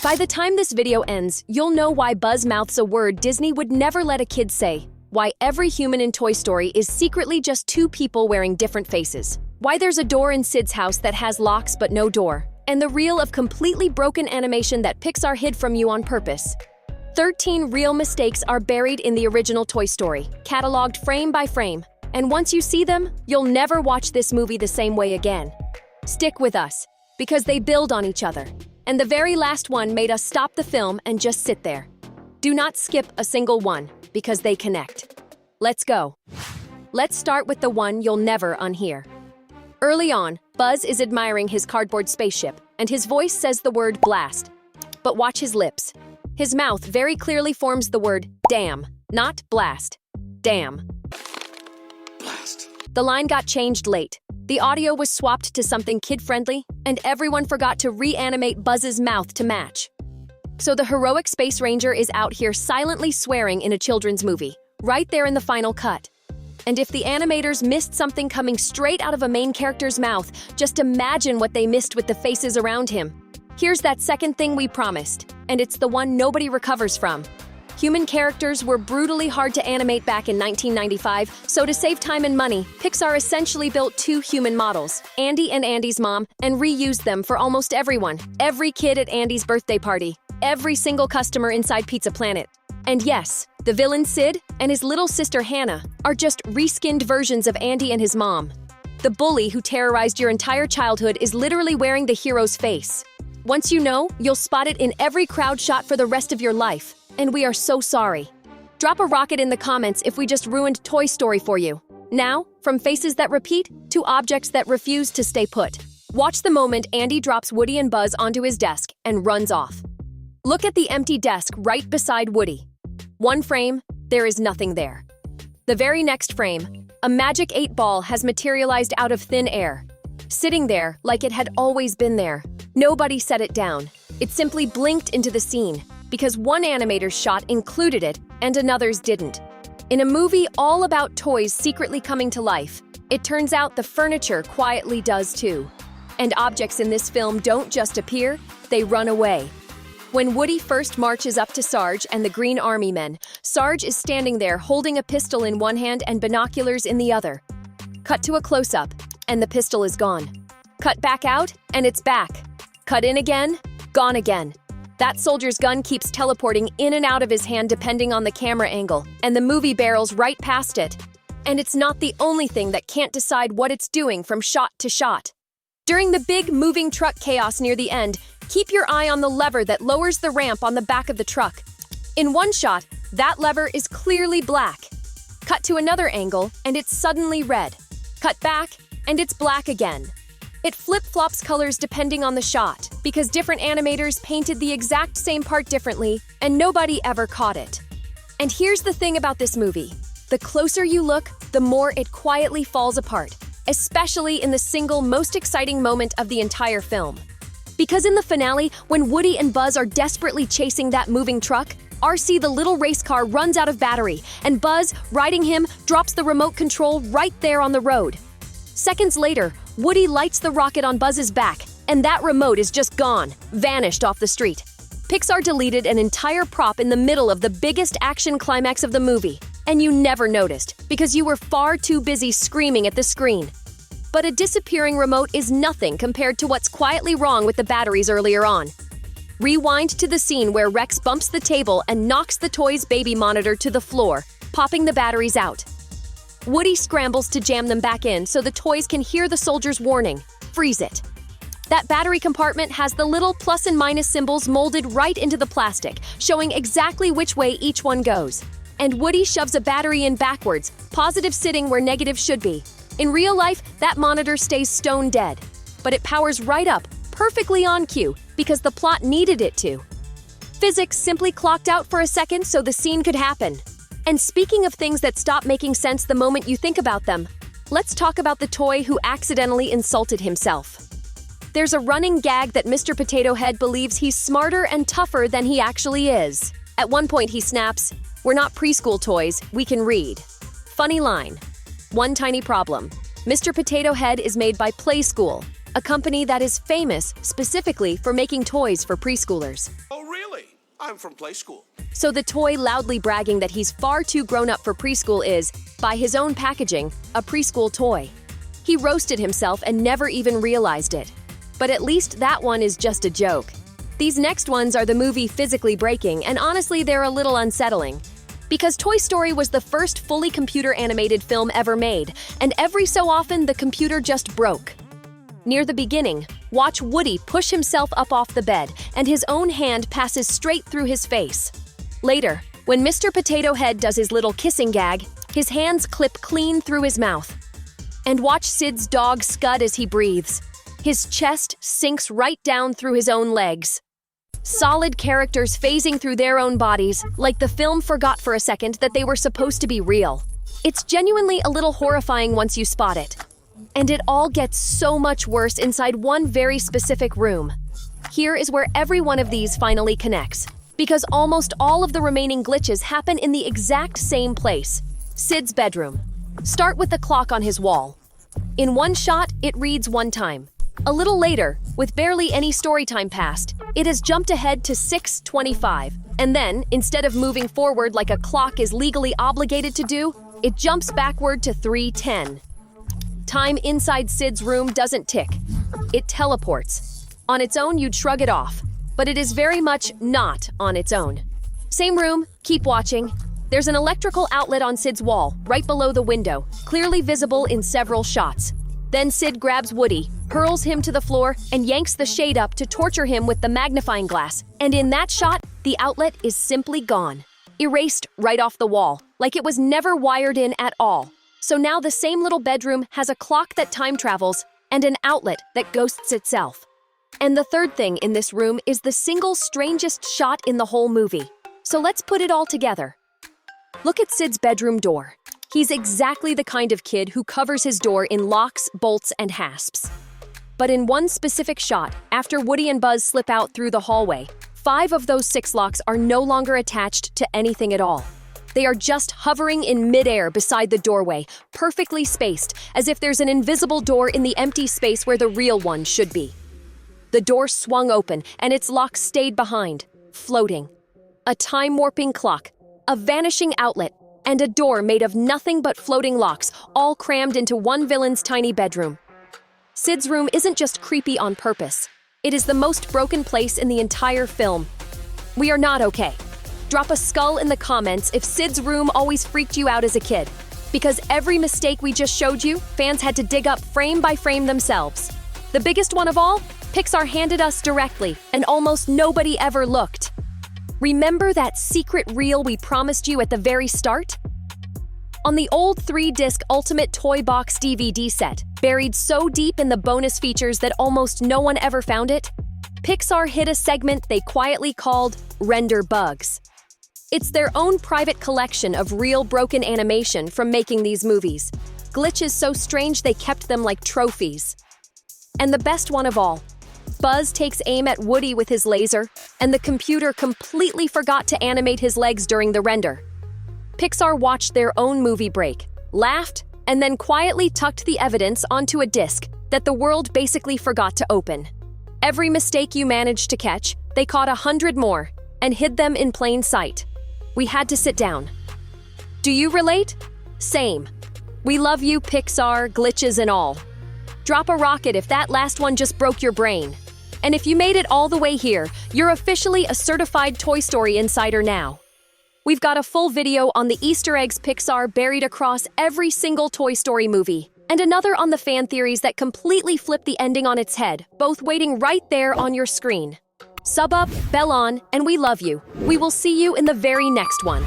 By the time this video ends, you'll know why Buzz mouths a word Disney would never let a kid say, why every human in Toy Story is secretly just two people wearing different faces, why there's a door in Sid's house that has locks but no door, and the reel of completely broken animation that Pixar hid from you on purpose. 13 real mistakes are buried in the original Toy Story, cataloged frame by frame, and once you see them, you'll never watch this movie the same way again. Stick with us, because they build on each other, and the very last one made us stop the film and just sit there. Do not skip a single one, because they connect. Let's go. Let's start with the one you'll never unhear. Early on, Buzz is admiring his cardboard spaceship, and his voice says the word blast. But watch his lips. His mouth very clearly forms the word damn, not blast. Damn. Blast. The line got changed late. The audio was swapped to something kid-friendly, and everyone forgot to reanimate Buzz's mouth to match. So the heroic Space Ranger is out here silently swearing in a children's movie, right there in the final cut. And if the animators missed something coming straight out of a main character's mouth, just imagine what they missed with the faces around him. Here's that second thing we promised, and it's the one nobody recovers from. Human characters were brutally hard to animate back in 1995, so to save time and money, Pixar essentially built two human models, Andy and Andy's mom, and reused them for almost everyone. Every kid at Andy's birthday party, every single customer inside Pizza Planet. And yes, the villain Sid and his little sister Hannah are just reskinned versions of Andy and his mom. The bully who terrorized your entire childhood is literally wearing the hero's face. Once you know, you'll spot it in every crowd shot for the rest of your life. And we are so sorry. Drop a rocket in the comments if we just ruined Toy Story for you. Now, from faces that repeat to objects that refuse to stay put. Watch the moment Andy drops Woody and Buzz onto his desk and runs off. Look at the empty desk right beside Woody. One frame, there is nothing there. The very next frame, a magic 8-ball has materialized out of thin air. Sitting there like it had always been there. Nobody set it down. It simply blinked into the scene, because one animator's shot included it and another's didn't. In a movie all about toys secretly coming to life, it turns out the furniture quietly does too. And objects in this film don't just appear, they run away. When Woody first marches up to Sarge and the Green Army men, Sarge is standing there holding a pistol in one hand and binoculars in the other. Cut to a close-up, and the pistol is gone. Cut back out, and it's back. Cut in again, gone again. That soldier's gun keeps teleporting in and out of his hand depending on the camera angle, and the movie barrels right past it. And it's not the only thing that can't decide what it's doing from shot to shot. During the big moving truck chaos near the end, keep your eye on the lever that lowers the ramp on the back of the truck. In one shot, that lever is clearly black. Cut to another angle, and it's suddenly red. Cut back, and it's black again. It flip-flops colors depending on the shot, because different animators painted the exact same part differently, and nobody ever caught it. And here's the thing about this movie. The closer you look, the more it quietly falls apart, especially in the single most exciting moment of the entire film. Because in the finale, when Woody and Buzz are desperately chasing that moving truck, RC the little race car runs out of battery, and Buzz, riding him, drops the remote control right there on the road. Seconds later, Woody lights the rocket on Buzz's back, and that remote is just gone, vanished off the street. Pixar deleted an entire prop in the middle of the biggest action climax of the movie, and you never noticed, because you were far too busy screaming at the screen. But a disappearing remote is nothing compared to what's quietly wrong with the batteries earlier on. Rewind to the scene where Rex bumps the table and knocks the toy's baby monitor to the floor, popping the batteries out. Woody scrambles to jam them back in so the toys can hear the soldier's warning, freeze it. That battery compartment has the little plus and minus symbols molded right into the plastic, showing exactly which way each one goes. And Woody shoves a battery in backwards, positive sitting where negative should be. In real life, that monitor stays stone dead, but it powers right up, perfectly on cue, because the plot needed it to. Physics simply clocked out for a second so the scene could happen. And speaking of things that stop making sense the moment you think about them, let's talk about the toy who accidentally insulted himself. There's a running gag that Mr. Potato Head believes he's smarter and tougher than he actually is. At one point he snaps, "We're not preschool toys, we can read." Funny line. One tiny problem. Mr. Potato Head is made by Play School, a company that is famous specifically for making toys for preschoolers. Oh, really? I'm from Play School. So the toy loudly bragging that he's far too grown up for preschool is, by his own packaging, a preschool toy. He roasted himself and never even realized it. But at least that one is just a joke. These next ones are the movie physically breaking, and honestly, they're a little unsettling. Because Toy Story was the first fully computer-animated film ever made, and every so often the computer just broke. Near the beginning, watch Woody push himself up off the bed, and his own hand passes straight through his face. Later, when Mr. Potato Head does his little kissing gag, his hands clip clean through his mouth. And watch Sid's dog scud as he breathes. His chest sinks right down through his own legs. Solid characters phasing through their own bodies, like the film forgot for a second that they were supposed to be real. It's genuinely a little horrifying once you spot it. And it all gets so much worse inside one very specific room. Here is where every one of these finally connects, because almost all of the remaining glitches happen in the exact same place, Sid's bedroom. Start with the clock on his wall. In one shot, it reads 1 time. A little later, with barely any story time passed, it has jumped ahead to 6:25, and then, instead of moving forward like a clock is legally obligated to do, it jumps backward to 3:10. Time inside Sid's room doesn't tick. It teleports. On its own, you'd shrug it off, but it is very much not on its own. Same room, keep watching. There's an electrical outlet on Sid's wall, right below the window, clearly visible in several shots. Then Sid grabs Woody, hurls him to the floor, and yanks the shade up to torture him with the magnifying glass. And in that shot, the outlet is simply gone. Erased right off the wall, like it was never wired in at all. So now the same little bedroom has a clock that time travels and an outlet that ghosts itself. And the third thing in this room is the single strangest shot in the whole movie. So let's put it all together. Look at Sid's bedroom door. He's exactly the kind of kid who covers his door in locks, bolts, and hasps. But in one specific shot, after Woody and Buzz slip out through the hallway, 5 of those 6 locks are no longer attached to anything at all. They are just hovering in midair beside the doorway, perfectly spaced, as if there's an invisible door in the empty space where the real one should be. The door swung open, and its lock stayed behind, floating. A time-warping clock, a vanishing outlet, and a door made of nothing but floating locks, all crammed into one villain's tiny bedroom. Sid's room isn't just creepy on purpose. It is the most broken place in the entire film. We are not okay. Drop a skull in the comments if Sid's room always freaked you out as a kid. Because every mistake we just showed you, fans had to dig up frame by frame themselves. The biggest one of all, Pixar handed us directly, and almost nobody ever looked. Remember that secret reel we promised you at the very start? On the old 3-disc Ultimate Toy Box DVD set, buried so deep in the bonus features that almost no one ever found it, Pixar hid a segment they quietly called Render Bugs. It's their own private collection of real broken animation from making these movies. Glitches so strange they kept them like trophies. And the best one of all, Buzz takes aim at Woody with his laser, and the computer completely forgot to animate his legs during the render. Pixar watched their own movie break, laughed, and then quietly tucked the evidence onto a disc that the world basically forgot to open. Every mistake you managed to catch, they caught 100 more and hid them in plain sight. We had to sit down. Do you relate? Same. We love you, Pixar, glitches and all. Drop a rocket if that last one just broke your brain. And if you made it all the way here, you're officially a certified Toy Story insider now. We've got a full video on the Easter eggs Pixar buried across every single Toy Story movie, and another on the fan theories that completely flip the ending on its head, both waiting right there on your screen. Sub up, bell on, and we love you. We will see you in the very next one.